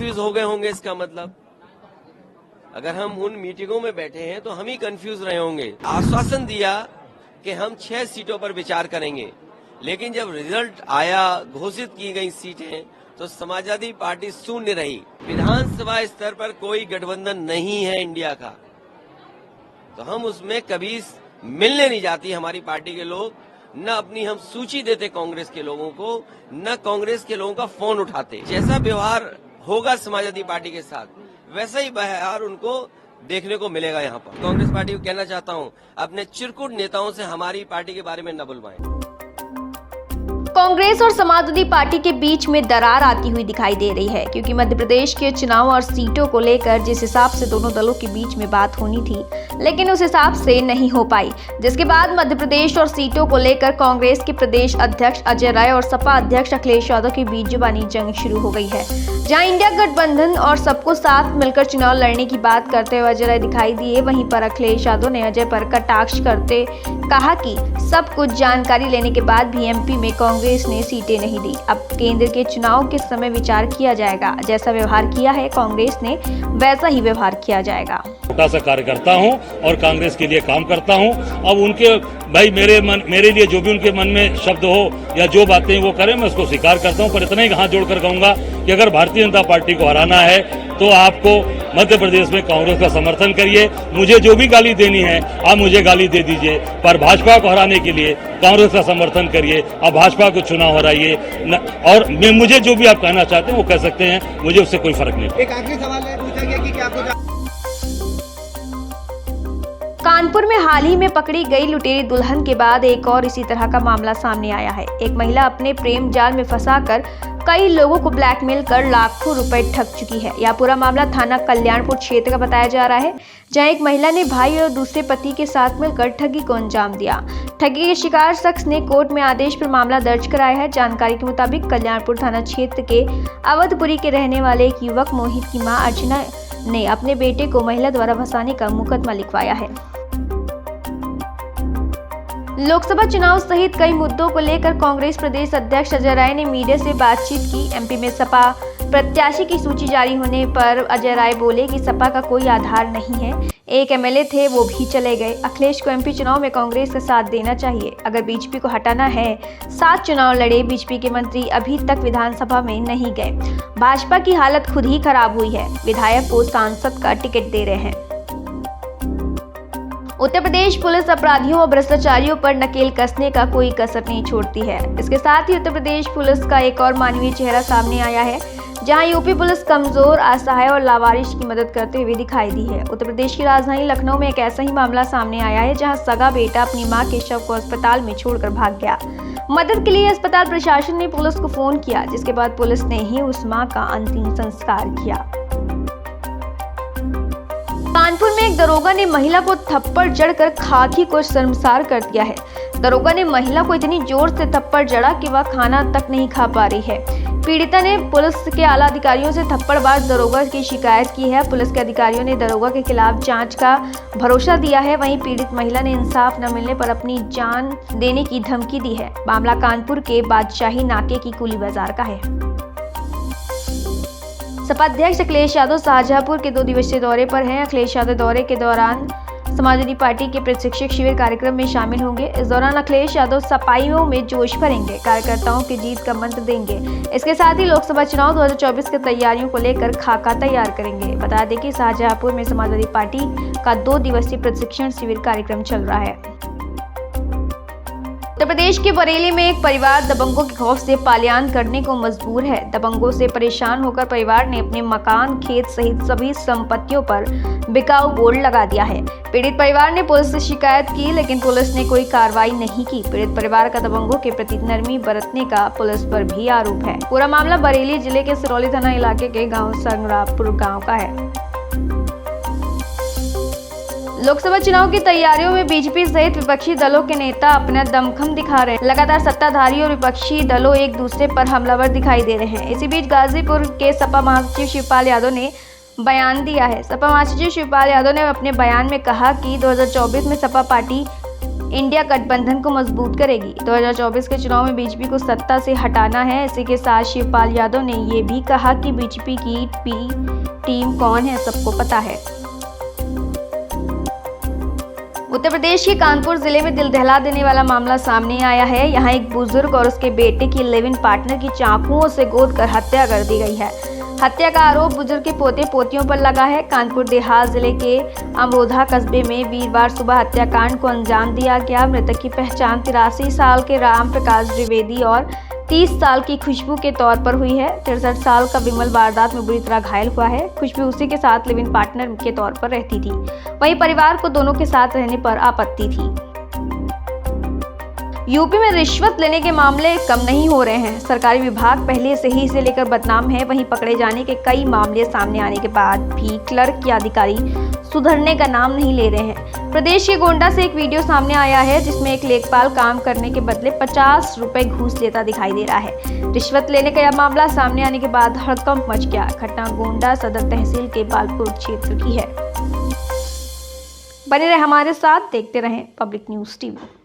Confuse हो गए होंगे, इसका मतलब अगर हम उन मीटिंगों में बैठे हैं तो हम ही कंफ्यूज रहे होंगे। आश्वासन दिया कि हम 6 सीटों पर विचार करेंगे, लेकिन जब रिजल्ट आया, घोषित की गई सीटें, तो समाजवादी पार्टी शून्य रही। विधानसभा स्तर पर कोई गठबंधन नहीं है इंडिया का, तो हम उसमें कभी मिलने नहीं जाती हमारी पार्टी के लोग, न अपनी हम सूची देते कांग्रेस के लोगों को, न कांग्रेस के लोगों का फोन उठाते। जैसा व्यवहार होगा समाजवादी पार्टी के साथ, वैसा ही व्यवहार उनको देखने को मिलेगा यहाँ पर। कांग्रेस पार्टी को कहना चाहता हूँ, अपने चिरकुट नेताओं से हमारी पार्टी के बारे में न बुलवाएं। कांग्रेस और समाजवादी पार्टी के बीच में दरार आती हुई दिखाई दे रही है, क्योंकि मध्य प्रदेश के चुनाव और सीटों को लेकर जिस हिसाब से दोनों दलों के बीच में बात होनी थी, लेकिन उस हिसाब से नहीं हो पाई, जिसके बाद मध्य प्रदेश और सीटों को लेकर कांग्रेस के प्रदेश अध्यक्ष अजय राय और सपा अध्यक्ष अखिलेश यादव के बीच जुबानी जंग शुरू हो गई है। जहां इंडिया गठबंधन और सबको साथ मिलकर चुनाव लड़ने की बात करते हुए अजय राय दिखाई दिए, वहीं पर अखिलेश यादव ने अजय पर कटाक्ष करते कहा कि सब कुछ जानकारी लेने के बाद भी एमपी में कांग्रेस ने सीटें नहीं दी। अब केंद्र के चुनाव के समय विचार किया जाएगा, जैसा व्यवहार किया है कांग्रेस ने वैसा ही व्यवहार किया जाएगा। छोटा सा कार्यकर्ता हूं और कांग्रेस के लिए काम करता हूं। अब उनके भाई मेरे लिए जो भी उनके मन में शब्द हो या जो बातें वो करें, मैं उसको स्वीकार करता हूं। पर इतना ही हाथ जोड़कर कहूंगा कि अगर भारतीय जनता पार्टी को हराना है तो आपको मध्य प्रदेश में कांग्रेस का समर्थन करिए। मुझे जो भी गाली देनी है आप मुझे गाली दे दीजिए, पर भाजपा को हराने के लिए कांग्रेस का समर्थन करिए। आप भाजपा को चुनाव हराइए, और मुझे जो भी आप कहना चाहते हैं वो कह सकते हैं, मुझे उससे कोई फर्क नहीं। एक आखिरी सवाल पूछा गया कि क्या कानपुर में हाल ही में पकड़ी गई लुटेरी दुल्हन के बाद एक और इसी तरह का मामला सामने आया है। एक महिला अपने प्रेम जाल में फंसाकर कई लोगों को ब्लैकमेल कर लाखों रुपए ठग चुकी है। यह पूरा मामला थाना कल्याणपुर क्षेत्र का बताया जा रहा है, जहां एक महिला ने भाई और दूसरे पति के साथ मिलकर ठगी को अंजाम दिया। ठगी के शिकार शख्स ने कोर्ट में आदेश पर मामला दर्ज कराया है। जानकारी के मुताबिक कल्याणपुर थाना क्षेत्र के अवधपुरी के रहने वाले एक युवक मोहित की मां अर्चना ने अपने बेटे को महिला द्वारा फंसाने का मुकदमा लिखवाया है। लोकसभा चुनाव सहित कई मुद्दों को लेकर कांग्रेस प्रदेश अध्यक्ष अजय राय ने मीडिया से बातचीत की। एमपी में सपा प्रत्याशी की सूची जारी होने पर अजय राय बोले कि सपा का कोई आधार नहीं है, एक एमएलए थे वो भी चले गए। अखिलेश को एमपी चुनाव में कांग्रेस का साथ देना चाहिए। अगर बीजेपी को हटाना है, 7 चुनाव लड़े। बीजेपी के मंत्री अभी तक विधानसभा में नहीं गए। भाजपा की हालत खुद ही खराब हुई है, विधायक को सांसद का टिकट दे रहे हैं। उत्तर प्रदेश पुलिस अपराधियों और भ्रष्टाचारियों पर नकेल कसने का कोई कसर नहीं छोड़ती है। इसके साथ ही उत्तर प्रदेश पुलिस का एक और मानवीय चेहरा सामने आया है, जहां यूपी पुलिस कमजोर, असहाय और लावारिश की मदद करते हुए दिखाई दी है। उत्तर प्रदेश की राजधानी लखनऊ में एक ऐसा ही मामला सामने आया है, जहां सगा बेटा अपनी मां के शव को अस्पताल में छोड़कर भाग गया। मदद के लिए अस्पताल प्रशासन ने पुलिस को फोन किया, जिसके बाद पुलिस ने ही उस मां का अंतिम संस्कार किया। कानपुर में एक दरोगा ने महिला को थप्पड़ जड़कर खाकी को शर्मसार कर दिया है। दरोगा ने महिला को इतनी जोर से थप्पड़ जड़ा कि वह खाना तक नहीं खा पा रही है। पीड़िता ने पुलिस के आला अधिकारियों से थप्पड़बाज दरोगा की शिकायत की है। पुलिस के अधिकारियों ने दरोगा के खिलाफ जांच का भरोसा दिया है। वहीं पीड़ित महिला ने इंसाफ न मिलने पर अपनी जान देने की धमकी दी है। मामला कानपुर के बादशाही नाके की कुली बाजार का है। सपा अध्यक्ष अखिलेश यादव शाहजहांपुर के 2 दिवसीय दौरे पर हैं। अखिलेश यादव दौरे के दौरान समाजवादी पार्टी के प्रशिक्षक शिविर कार्यक्रम में शामिल होंगे। इस दौरान अखिलेश यादव सपाइयों में जोश भरेंगे, कार्यकर्ताओं की जीत का मंत्र देंगे। इसके साथ ही लोकसभा चुनाव 2024 की तैयारियों को लेकर खाका तैयार करेंगे। बता दें कि शाहजहांपुर में समाजवादी पार्टी का 2 दिवसीय प्रशिक्षण शिविर कार्यक्रम चल रहा है। उत्तर प्रदेश के बरेली में एक परिवार दबंगों के खौफ से पलायन करने को मजबूर है। दबंगों से परेशान होकर परिवार ने अपने मकान, खेत सहित सभी संपत्तियों पर बिकाऊ बोर्ड लगा दिया है। पीड़ित परिवार ने पुलिस से शिकायत की, लेकिन पुलिस ने कोई कार्रवाई नहीं की। पीड़ित परिवार का दबंगों के प्रति नरमी बरतने का पुलिस पर भी आरोप है। पूरा मामला बरेली जिले के सिरौली थाना इलाके के गाँव संगरापुर गाँव का है। लोकसभा चुनाव की तैयारियों में बीजेपी सहित विपक्षी दलों के नेता अपना दमखम दिखा रहे हैं। लगातार सत्ताधारी और विपक्षी दलों एक दूसरे पर हमलावर दिखाई दे रहे हैं। इसी बीच गाजीपुर के सपा महासचिव शिवपाल यादव ने बयान दिया है। सपा महासचिव शिवपाल यादव ने अपने बयान में कहा कि 2024 में सपा पार्टी इंडिया गठबंधन को मजबूत करेगी। 2024 के चुनाव में बीजेपी को सत्ता से हटाना है। इसी के साथ शिवपाल यादव ने ये भी कहा कि बीजेपी की टीम कौन है सबको पता है। उत्तर प्रदेश के कानपुर जिले में दिल दहला देने वाला मामला सामने आया है। यहाँ एक बुजुर्ग और उसके बेटे की लिव इन पार्टनर की चाकुओं से गोदकर हत्या कर दी गई है। हत्या का आरोप बुजुर्ग के पोते पोतियों पर लगा है। कानपुर देहात जिले के अमरोधा कस्बे में वीरवार सुबह हत्याकांड को अंजाम दिया गया। मृतक की पहचान 83 साल के राम प्रकाश द्विवेदी और 30 साल की खुशबू के तौर पर हुई है। 63 साल का विमल वारदात में बुरी तरह घायल हुआ है। खुशबू उसी के साथ लिव इन पार्टनर के तौर पर रहती थी। वहीं परिवार को दोनों के साथ रहने पर आपत्ति थी। यूपी में रिश्वत लेने के मामले कम नहीं हो रहे हैं। सरकारी विभाग पहले से ही इसे लेकर बदनाम है। वहीं पकड़े जाने के कई मामले सामने आने के बाद भी क्लर्क या अधिकारी सुधरने का नाम नहीं ले रहे हैं। प्रदेश के गोंडा से एक वीडियो सामने आया है जिसमें एक लेखपाल काम करने के बदले 50 रुपए घूस लेता दिखाई दे रहा है। रिश्वत लेने का यह मामला सामने आने के बाद हड़कंप मच गया। घटना गोंडा सदर तहसील के बालपुर क्षेत्र की है। बने रहे हमारे साथ, देखते रहें पब्लिक न्यूज टीवी।